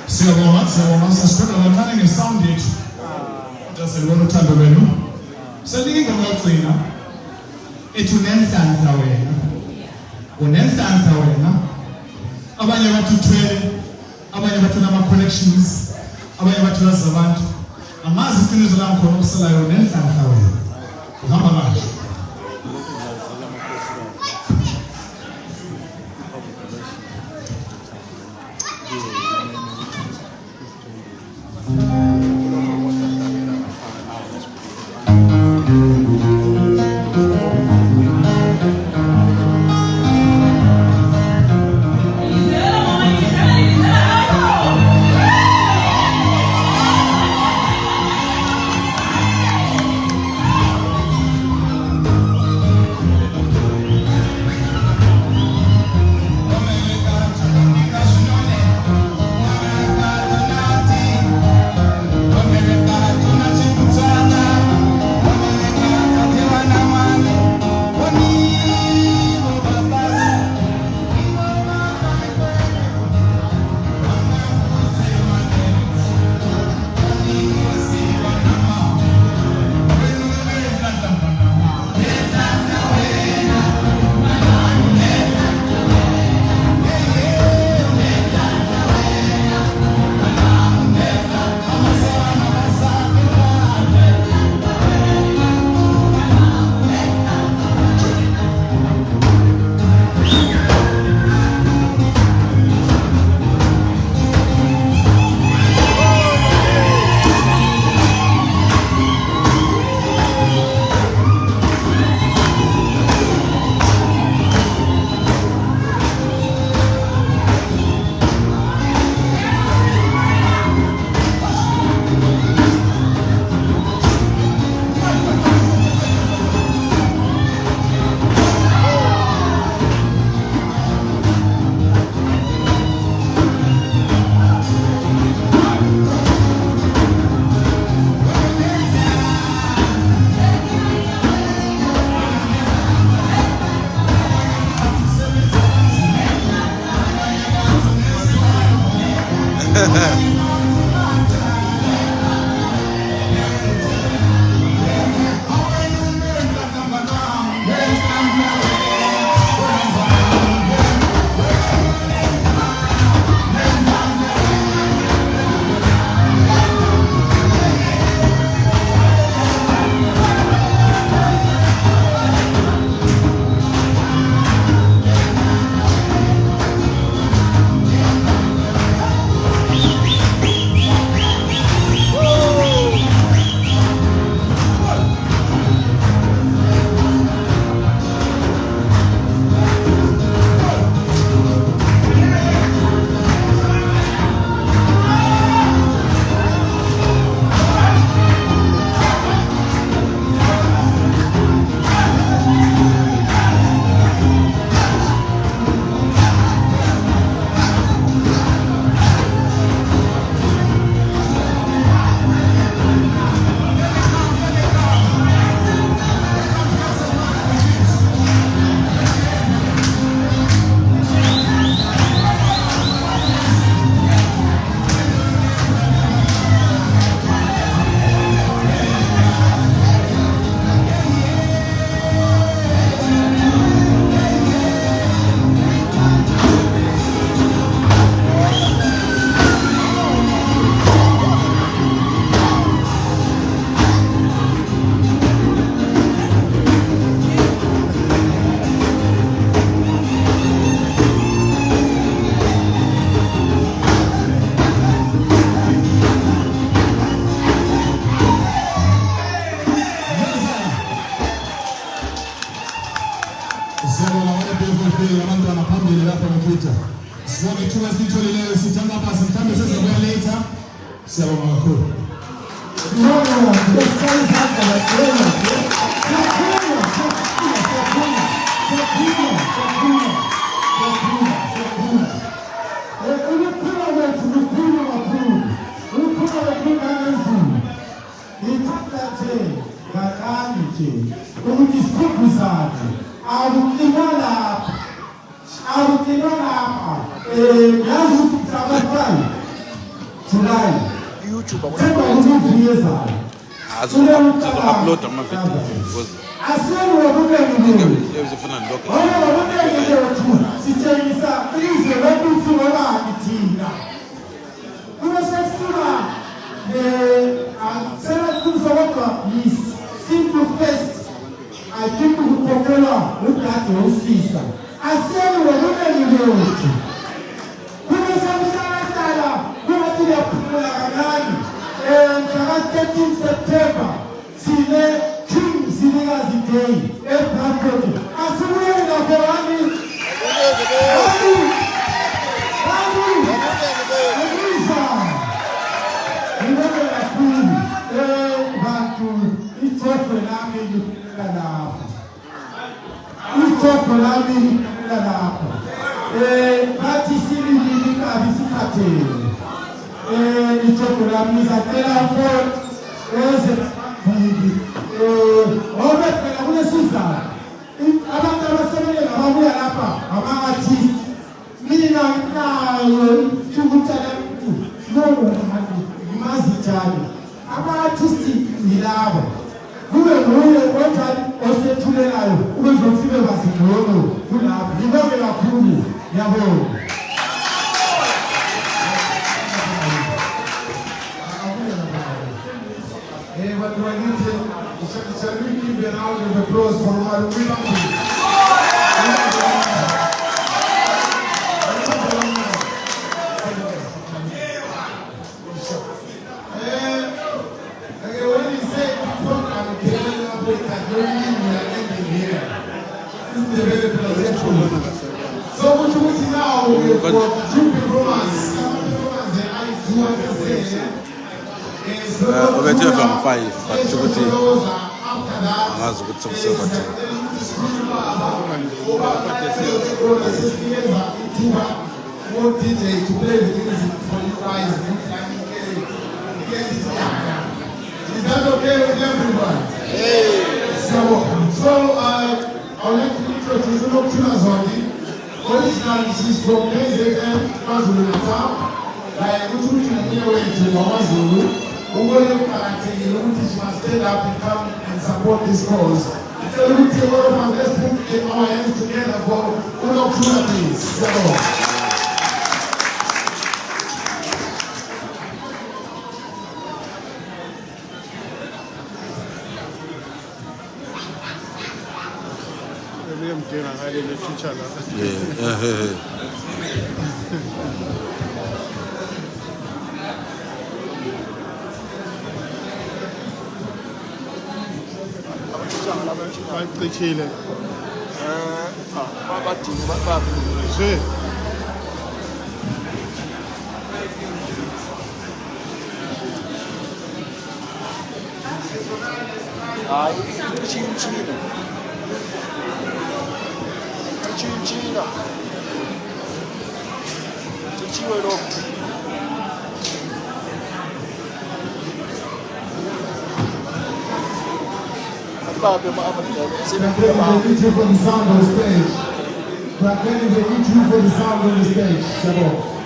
Siyabonga sasicela kancane ngesound yethu. Kodwa selibona uthando lwenu. Selinga ngagcina. Ethi unenhlanhla wena. Unenhlanhla wena. Abanye bathi uthwele, abanye bathi nama connections, abanye bathi wazi abantu. Amazi iqiniso lami khona ukusalayo unenhlanhla wena. Uhamba manje. Ukuthi sikhumbuzane, akuqinala, YouTube upload ama-video because ngiyazifuna lokho sitshengisa ilizwe lokuthi ngoba ngithina kube sekusula akusela kuzokodwa simple first ayikho ukukhokelwa udade usisa asiyeni ngokuneni lutho kube sekusala kubathi liyaphumula kancane ngaka 13 September sine King Zilikazi Day eBradford asibuyele lapho wami bathi silili kabi sikhathele ithopho lami ngizatela for ngoba phela kunesizathu abantu abasebenza ababuya lapha ama-artist mina nayo ukuthala ngimazi njani ama-artist ngilabo kube nguye onjani osethulelayo ubezofike bazingcono kulapho ngibonge kakhulu ngiyabonga But do I need to, shall we give a round of applause for our winner? When he said program came up with that, we are ending here. This is the very presentation. So what you see now with two performance, obethe from 5 but ukuthi angazi ukuthi sokusebenza more DJ to play the music for you guys. Is that okay with everyone? So I would like to introduce Noctuna Zondi. Originally, she's from KZN, KwaZulu-Natal. Like, which we can hear way to KwaZulu. She must stand up and come and support this cause. So we take all of us, let's put our hands together for Noctuna, please. YouTube for the sound on the stage. Practicing the YouTube for the sound on the stage. Shabo.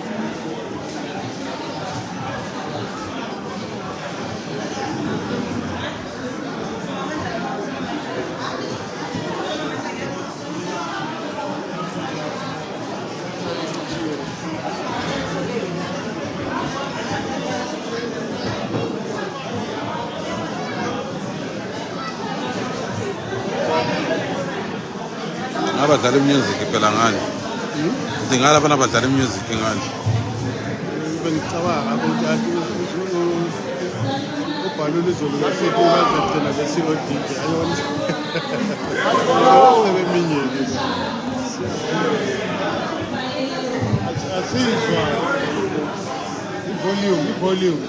abadlala music phela ngani ngingala abana abadlala music ngani bengicabanga ukuthi ubhalule izolo ngasithi bazagcina besilo DJ ayona sebeminyeni asizwa volume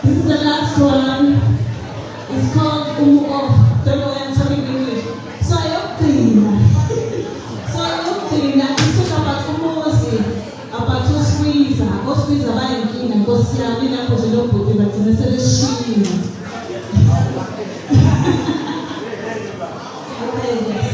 This is the last one. It's called don't know what I'm telling you. So I isuka about squeeze abayinkinga Nkosi yami lapho nje lobhuti bagcina seleshila. Okay, yes.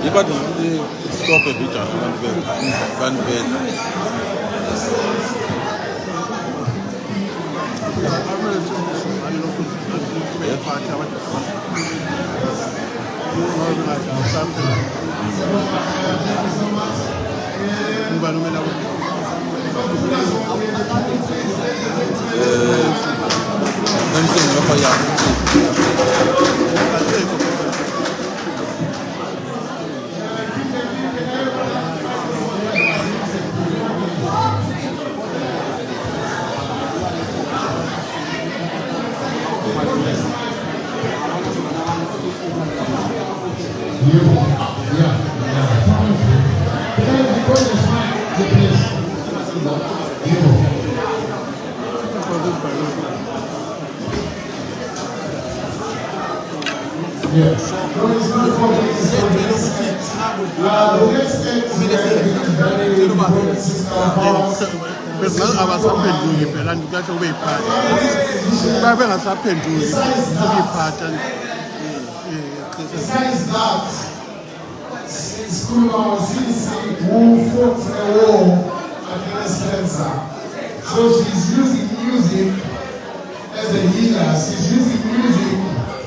Iba dun di stop e bicha ban be. Yes. No, it's not for me. The next thing is very important sister of ours. Personal abasaphenduli phela ndikatsho kube yiphathi. Babe ngasaphenduli kube yiphathi. Besides that, Nkrumah was who fought a war against cancer. So she's using music as a healer. She's using music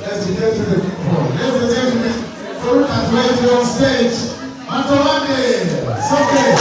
as to get to the people. Ladies and gentlemen, Farouk Atwete on stage. Matolande, it's okay.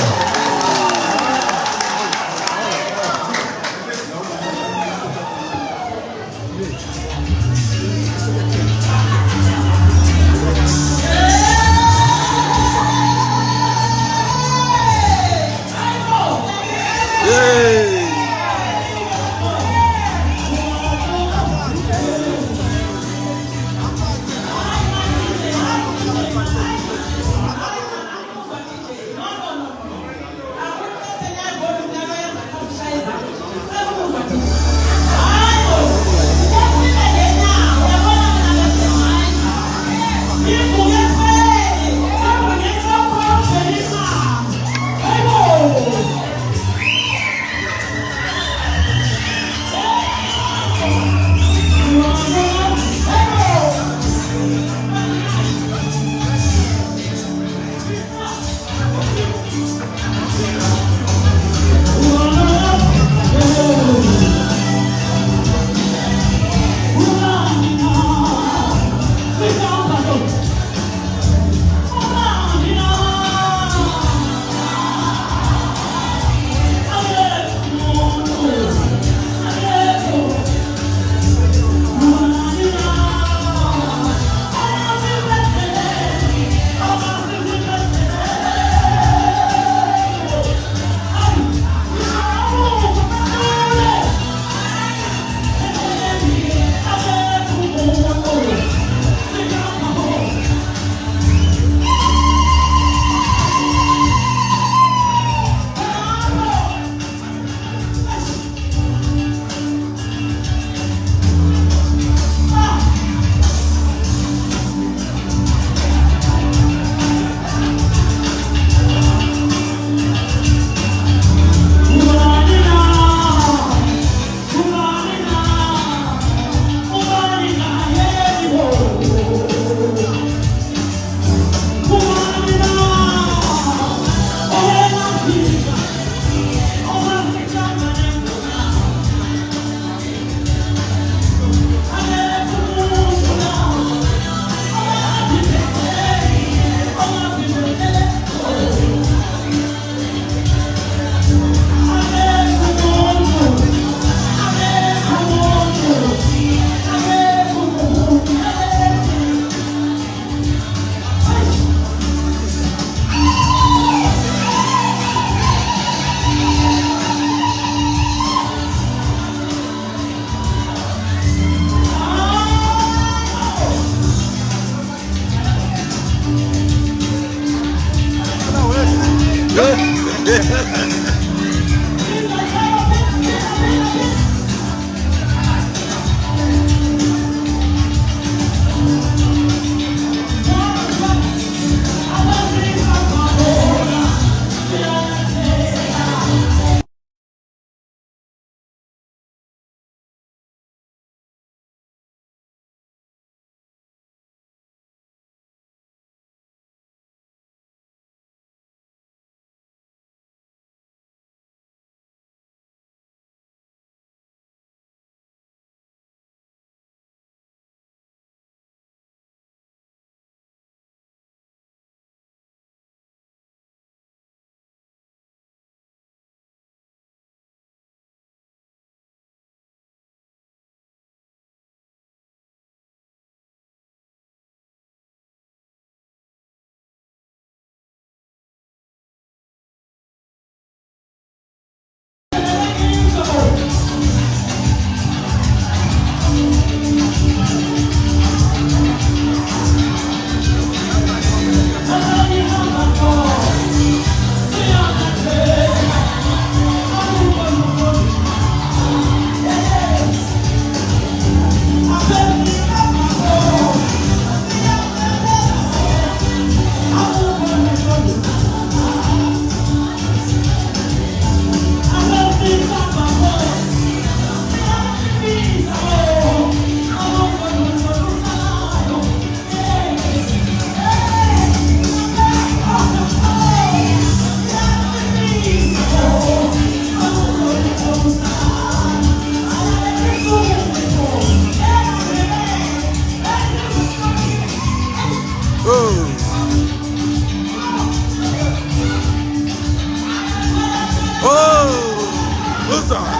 Closer.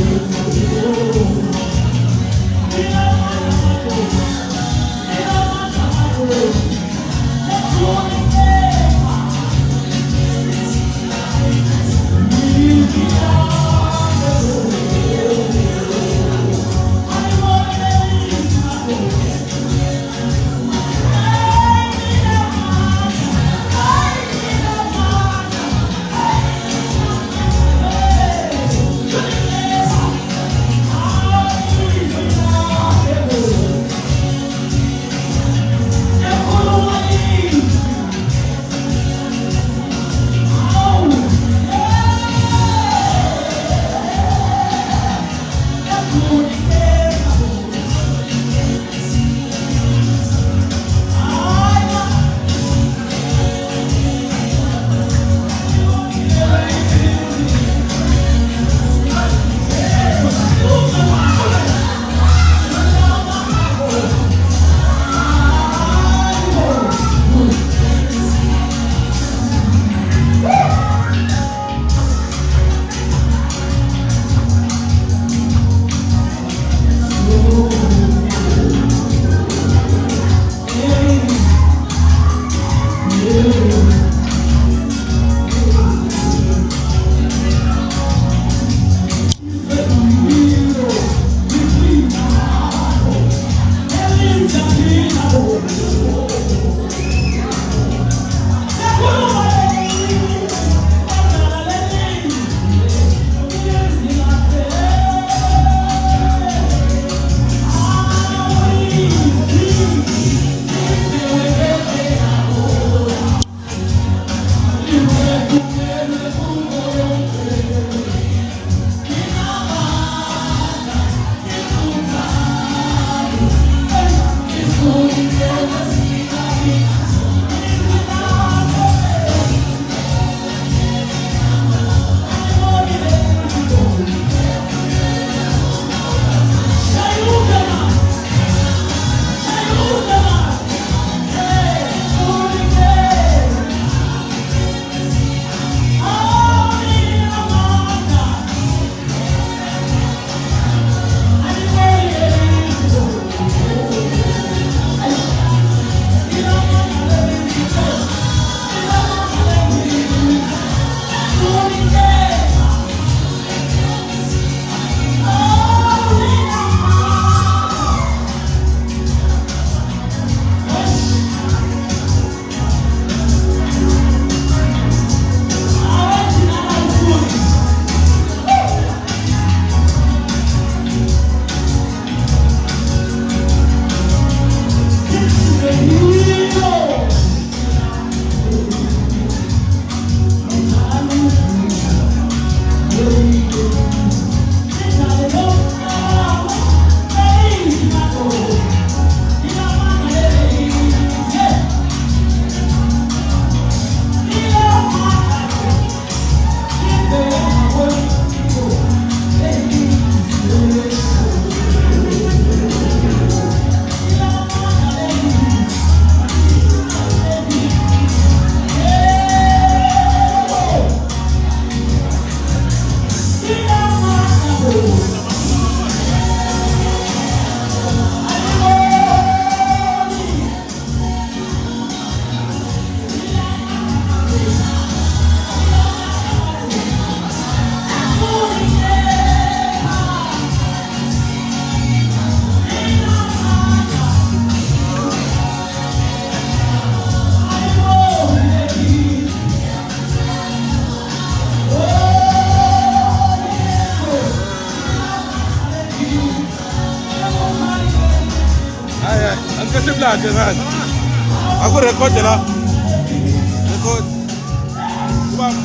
Thank you. Silate ngani. Aku record la. Record. Ubaba.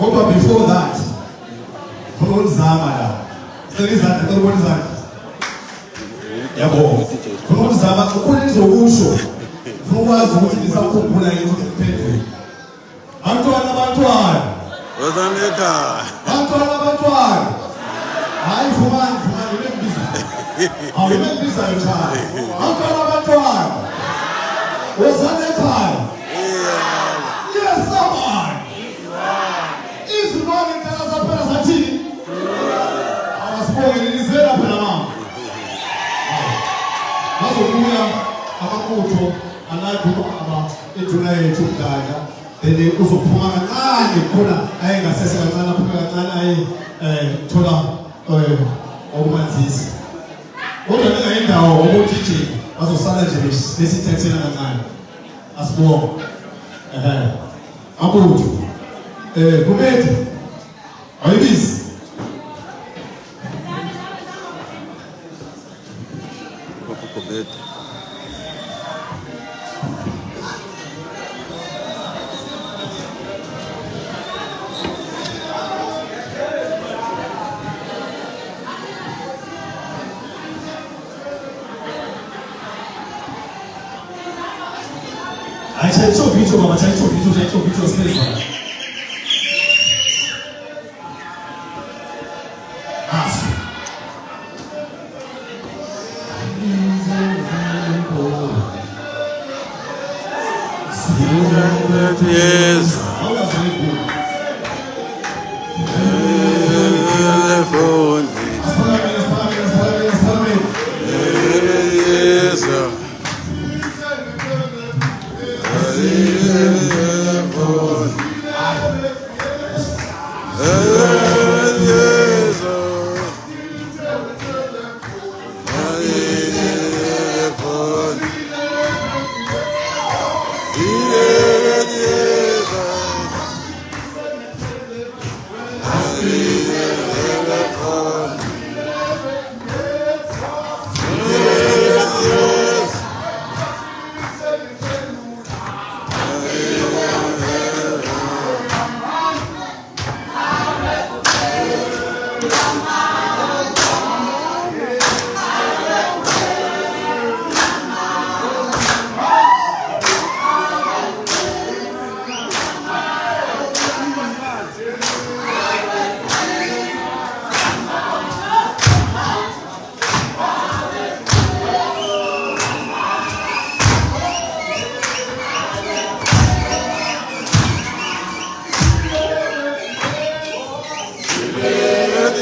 But before that, from Zamada, there is that, what is that? Yabo. From Zamada, according to Usho, from was what is a popular in the country. Antoine. I, for one, remember this. I remember this at the time. Antoine. Was that the time? Yes, someone. Is running to us up as a team. I was born in Israel up in a mom. That's what we are. I'm a photo, and I do about it tonight to Gaga. Then they also put on an eye, I ain't a session of an Tola or Mantis. What are they now? Or teaching as a salaries, this is 10 and 9 as well. I'm good. Gumete, are you busy? 哎，才做啤酒嘛，才做啤酒，才做啤酒，可以吗？啊。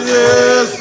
Yes.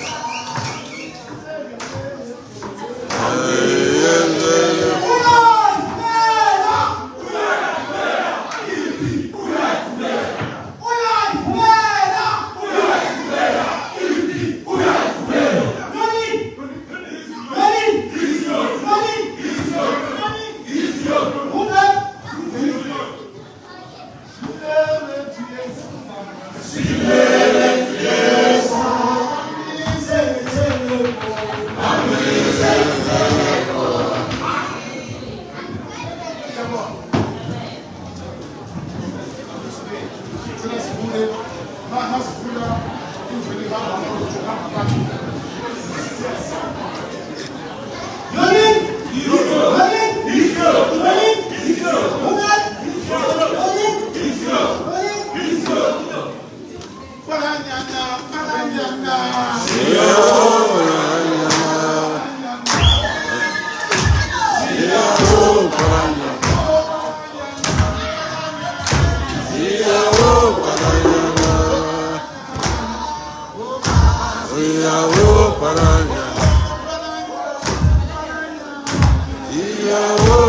Yeah.